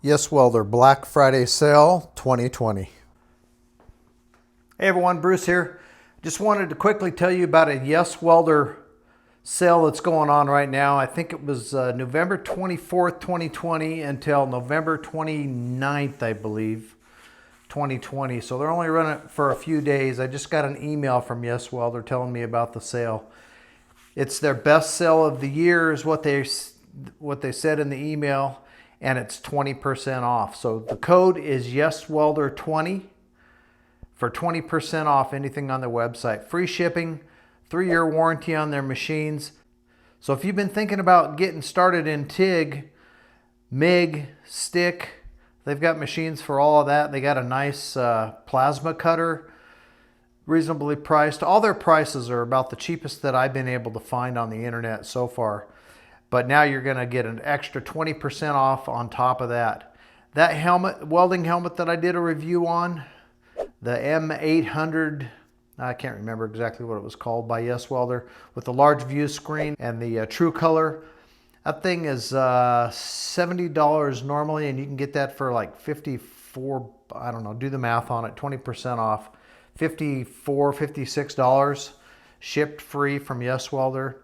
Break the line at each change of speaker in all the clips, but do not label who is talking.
Yeswelder Black Friday Sale 2020. Hey everyone, Bruce here. Just wanted to quickly tell you about a Yeswelder sale that's going on right now. I think it was November 24th, 2020 until November 29th, I believe, 2020. So they're only running it for a few days. I just got an email from Yeswelder telling me about the sale. It's their best sale of the year is what they said in the email, and it's 20% off. So the code is Yeswelder 20 for 20% off anything on their website. Free shipping, 3-year warranty on their machines. So if you've been thinking about getting started in TIG, MIG, stick, they've got machines for all of that. They got a nice plasma cutter, reasonably priced. All their prices are about the cheapest that I've been able to find on the internet so far. But now you're going to get an extra 20% off on top of that. That helmet, welding helmet that I did a review on, the M800, I can't remember exactly what it was called, by Yeswelder, with the large view screen and the true color. That thing is $70 normally, and you can get that for like 54, I don't know, do the math on it, 20% off. $54, $56 shipped free from Yeswelder.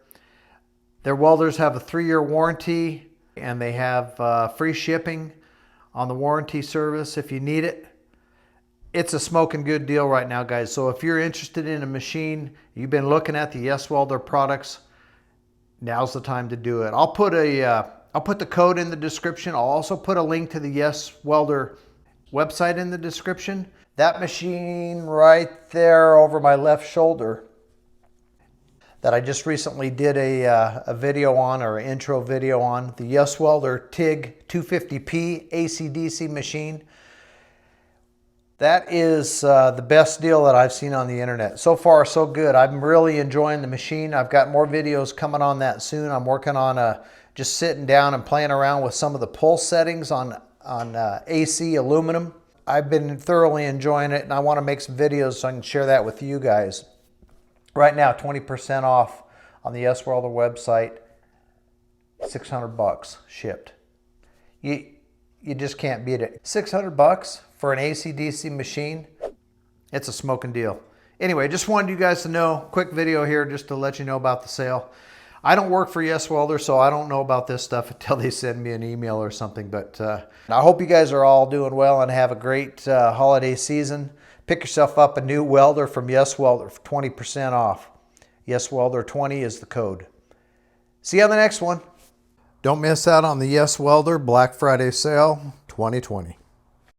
Their welders have a 3-year warranty, and they have free shipping on the warranty service if you need it. It's a smoking good deal right now, guys. So if you're interested in a machine, you've been looking at the Yeswelder products, now's the time to do it. I'll put the code in the description. I'll also put a link to the Yeswelder website in the description. That machine right there over my left shoulder that I just recently did a video on, or an intro video on, the Yeswelder TIG 250p AC-DC machine. That is the best deal that I've seen on the internet. So far, so good. I'm really enjoying the machine. I've got more videos coming on that soon. I'm working on just sitting down and playing around with some of the pulse settings on AC aluminum. I've been thoroughly enjoying it, and I want to make some videos so I can share that with you guys. Right now, 20% off on the Yeswelder website, $600 shipped. You just can't beat it. $600 for an AC-DC machine, it's a smoking deal. Anyway, just wanted you guys to know, quick video here just to let you know about the sale. I don't work for Yeswelder, so I don't know about this stuff until they send me an email or something. But I hope you guys are all doing well and have a great holiday season. Pick yourself up a new welder from Yeswelder for 20% off. Yeswelder 20 is the code. See you on the next one. Don't miss out on the Yeswelder Black Friday Sale 2020.